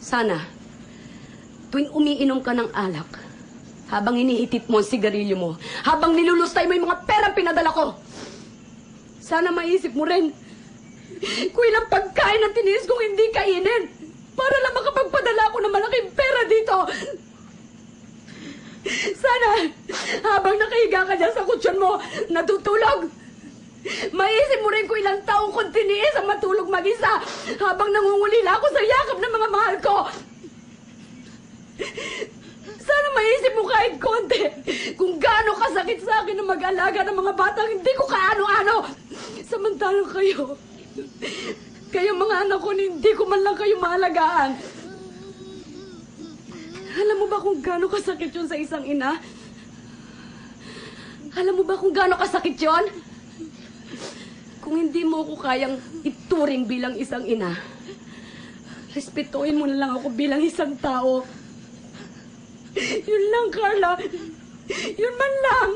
Sana, tuwing umiinom ka ng alak, habang inihitit mo ang sigarilyo mo, habang nilulustay mo yung mga perang pinadala ko, sana maisip mo rin kung ilang pagkain ang tiniis kong hindi kainin para lang makapagpadala ako ng malaking pera dito. Sana, habang nakahiga ka dyan sa kutsyon mo, natutulog, maisip mo rin kung ilang taong kong tiniis ang matulog mag-isa habang nangungulila ako sa yakap ng mga mahal ko. Sana maisip mo kahit konti kung gaano kasakit sa akin na mag-alaga ng mga batang hindi ko kaano-ano. Samantalang kayo mga anak ko, hindi ko man lang kayo maalagaan. Alam mo ba kung gaano kasakit yun sa isang ina? Alam mo ba kung gaano kasakit yun? Kung hindi mo ko kayang ituring bilang isang ina, respetuhin mo na lang ako bilang isang tao. Yun lang, Carla. Yun man lang.